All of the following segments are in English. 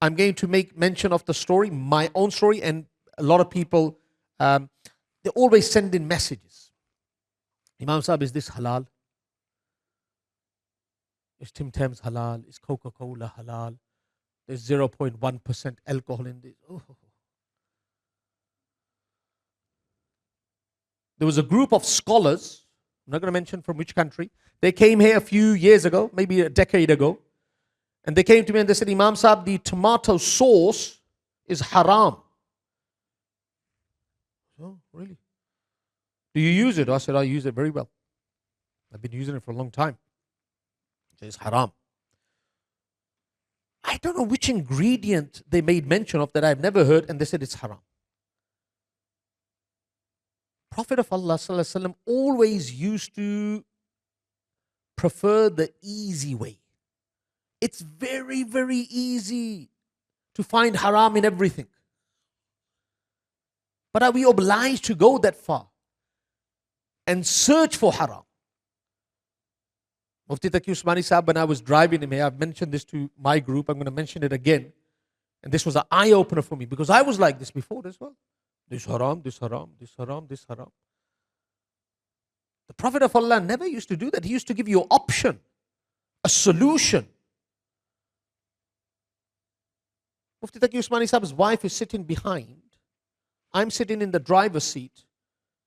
I'm going to make mention of the story, my own story, and a lot of people, they always send in messages. Imam Sahib, is this halal? Is Tim Tams halal? Is Coca-Cola halal? There's 0.1% alcohol in this. Oh. There was a group of scholars, I'm not going to mention from which country, they came here a few years ago, maybe a decade ago, and they came to me and they said, Imam Sahib, the tomato sauce is haram. Oh, really? Do you use it? I said, I use it very well. I've been using it for a long time. It's haram. I don't know which ingredient they made mention of that I've never heard, and they said it's haram. Prophet of Allah Sallallahu Alaihi Wasallam always used to prefer the easy way. It's very, very easy to find haram in everything. But are we obliged to go that far and search for haram? Mufti Taqi Usmani Sahib, when I was driving him here, I've mentioned this to my group, I'm going to mention it again. And this was an eye-opener for me because I was like this before as well. This haram, this haram, this haram, this haram. The Prophet of Allah never used to do that. He used to give you an option, a solution. Mufti Taqi Usmani Sahib's wife is sitting behind. I'm sitting in the driver's seat.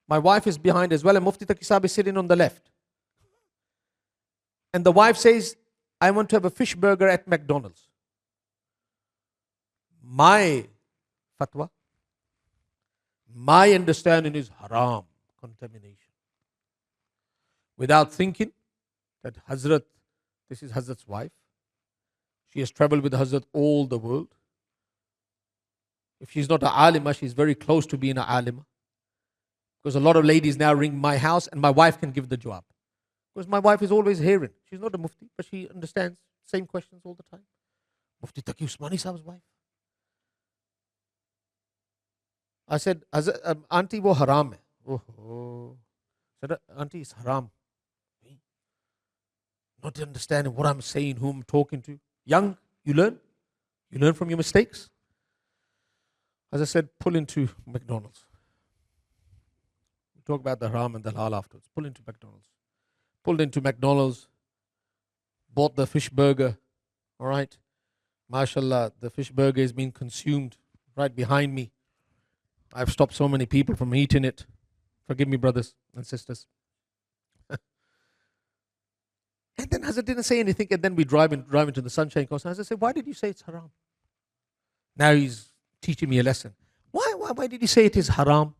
My wife is behind as well, and Mufti Taqi Sahib is sitting on the left. And the wife says, I want to have a fish burger at McDonald's. My fatwa, my understanding is haram, contamination. Without thinking that Hazrat, this is Hazrat's wife. She has traveled with Hazrat all the world. If she's not an alima, she's very close to being an alima. Because a lot of ladies now ring my house and my wife can give the jawab. Because my wife is always hearing. She's not a mufti, but she understands same questions all the time. Mufti Taqi Usmani Sahib's wife. I said, Auntie, wo haram hai. Oh. I said, Auntie, it's haram. Not understanding what I'm saying, who I'm talking to. Young, you learn. You learn from your mistakes. As I said, pull into McDonald's. We talk about the haram and the halal afterwards. Pull into McDonald's. Pulled into McDonald's. Bought the fish burger. All right. MashaAllah, the fish burger is being consumed right behind me. I've stopped so many people from eating it. Forgive me, brothers and sisters. And then Hazrat didn't say anything, and then we drive into the Sunshine Coast. And Hazrat said, why did you say it's haram? Now he's teaching me a lesson. Why did you say it is haram?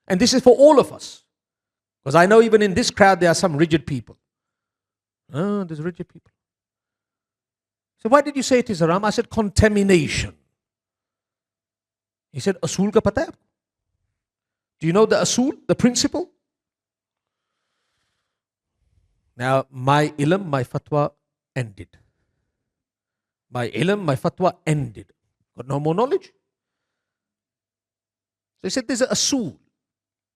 And this is for all of us. Because I know even in this crowd there are some rigid people. Oh, there's rigid people. So why did you say it is haram? I said, contamination. He said, Asool ka pata hai aapko? Do you know the Asool, the principle? Now, my ilm, my fatwa ended. My ilm, my fatwa ended. Got no more knowledge. So he said, there's an Asool.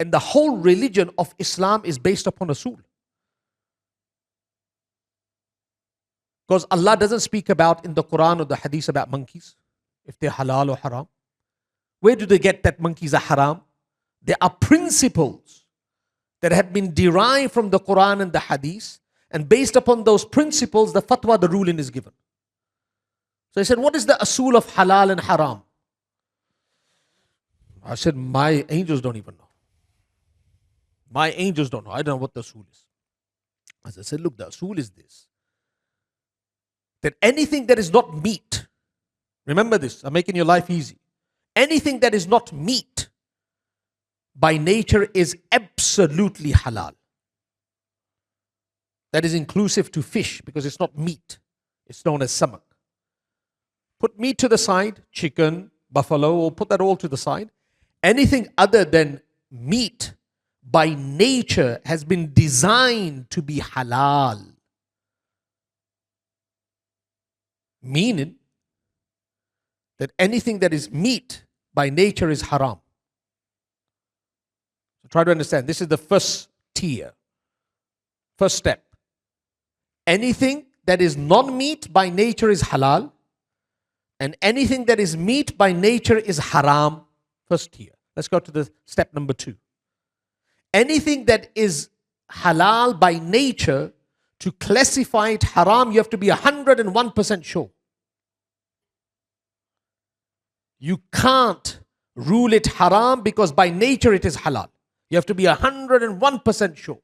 And the whole religion of Islam is based upon Asool. Because Allah doesn't speak about in the Quran or the Hadith about monkeys, if they're halal or haram. Where do they get that monkeys are haram? There are principles that have been derived from the Quran and the Hadith, and based upon those principles, the fatwa, the ruling is given. So I said, what is the Asool of halal and haram? I said, my angels don't even know. My angels don't know. I don't know what the Asool is. As I said, look, the Asool is this. That anything that is not meat, remember this, I'm making your life easy. Anything that is not meat by nature is absolutely halal. That is inclusive to fish because it's not meat. It's known as samak. Put meat to the side, chicken, buffalo, or put that all to the side. Anything other than meat by nature has been designed to be halal. Meaning that anything that is meat by nature is haram. So try to understand. This is the first tier. First step. Anything that is non-meat by nature is halal. And anything that is meat by nature is haram. First here. Let's go to the step number 2. Anything that is halal by nature, to classify it haram, you have to be 101% sure. You can't rule it haram because by nature it is halal. You have to be 101% sure.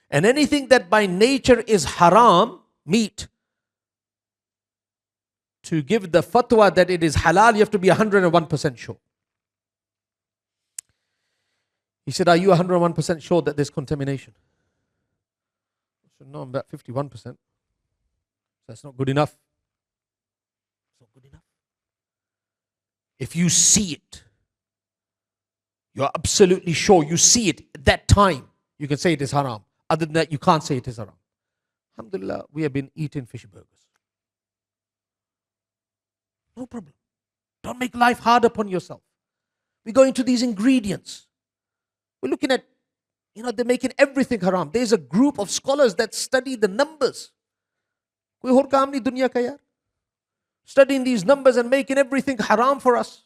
And anything that by nature is haram, meat, to give the fatwa that it is halal, you have to be 101% sure. He said, are you 101% sure that there's contamination? I said, no, I'm about 51%. That's not good enough. It's not good enough. If you see it, you're absolutely sure, you see it at that time, you can say it is haram. Other than that, you can't say it is haram. Alhamdulillah, we have been eating fish burgers. No problem. Don't make life hard upon yourself. We go into these ingredients. We're looking at, they're making everything haram. There's a group of scholars that study the numbers. Koi aur kaam nahi dunya ka yaar. Studying these numbers and making everything haram for us.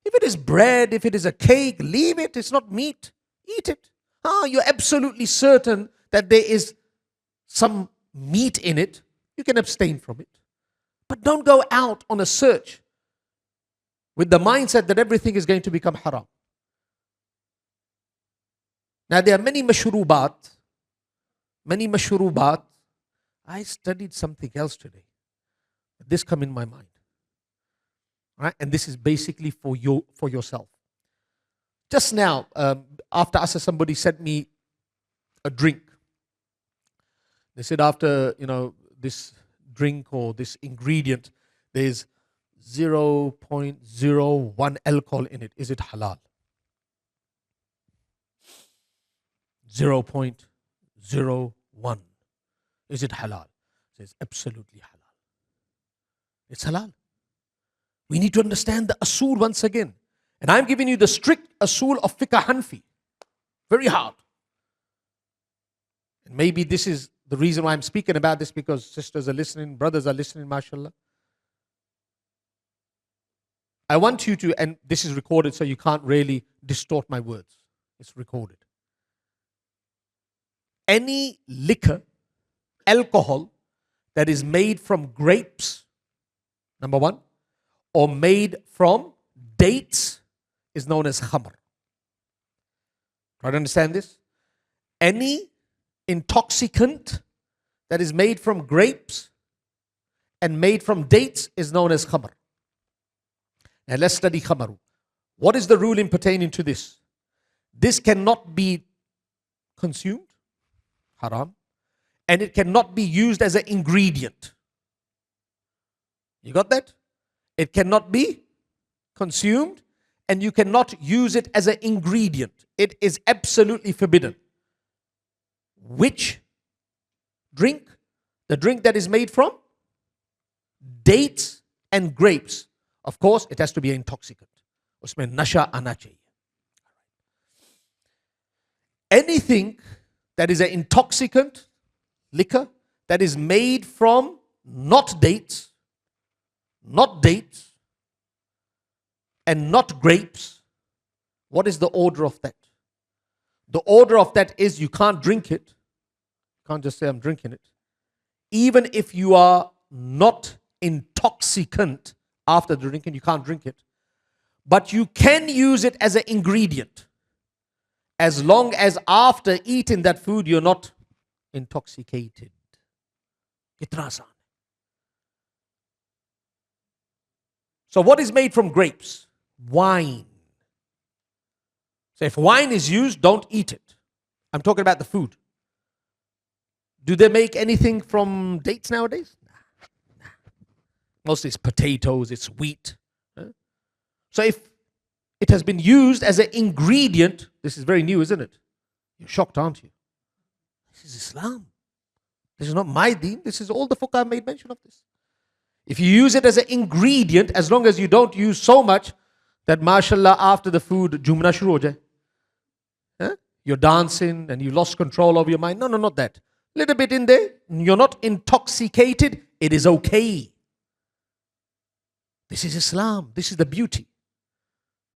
If it is bread, if it is a cake, leave it. It's not meat. Eat it. You're absolutely certain that there is some meat in it. You can abstain from it. But don't go out on a search with the mindset that everything is going to become haram. Now there are many mashrubat. I studied something else today. This come in my mind. Right? And this is basically for yourself. Just now, after Asr, somebody sent me a drink. They said after, this drink or this ingredient, there's 0.01 alcohol in it. Is it halal? 0.01. Is it halal? It says absolutely halal. It's halal. We need to understand the asul once again. And I'm giving you the strict asul of fiqh Hanfi. Very hard. And maybe this is the reason why I'm speaking about this, because sisters are listening, brothers are listening, mashallah. I want you to, and this is recorded so you can't really distort my words. It's recorded. Any liquor, alcohol that is made from grapes, number one, or made from dates is known as khamr. Try to understand this. Any intoxicant that is made from grapes and made from dates is known as khamr. Now let's study khamr. What is the ruling pertaining to this? This cannot be consumed, haram, and it cannot be used as an ingredient. You got that? It cannot be consumed and you cannot use it as an ingredient. It is absolutely forbidden. Which drink? The drink that is made from dates and grapes. Of course, it has to be an intoxicant. Usme nasha aana chahiye. Anything that is an intoxicant, liquor, that is made from not dates, and not grapes, what is the order of that? The order of that is you can't drink it. You can't just say I'm drinking it. Even if you are not intoxicant after drinking, you can't drink it. But you can use it as an ingredient, as long as after eating that food you're not intoxicated. Itna aasan. So what is made from grapes? Wine. So if wine is used, don't eat it. I'm talking about the food. Do they make anything from dates nowadays? Nah. Mostly it's potatoes, it's wheat. So if it has been used as an ingredient, this is very new, isn't it? You're shocked, aren't you? This is Islam. This is not my deen. This is all the fuqaha made mention of this. If you use it as an ingredient, as long as you don't use so much that mashallah after the food, jumna shuru ho jaye. You're dancing and you lost control of your mind. No, not that. Little bit in there. You're not intoxicated it is okay. This is Islam. This is the beauty.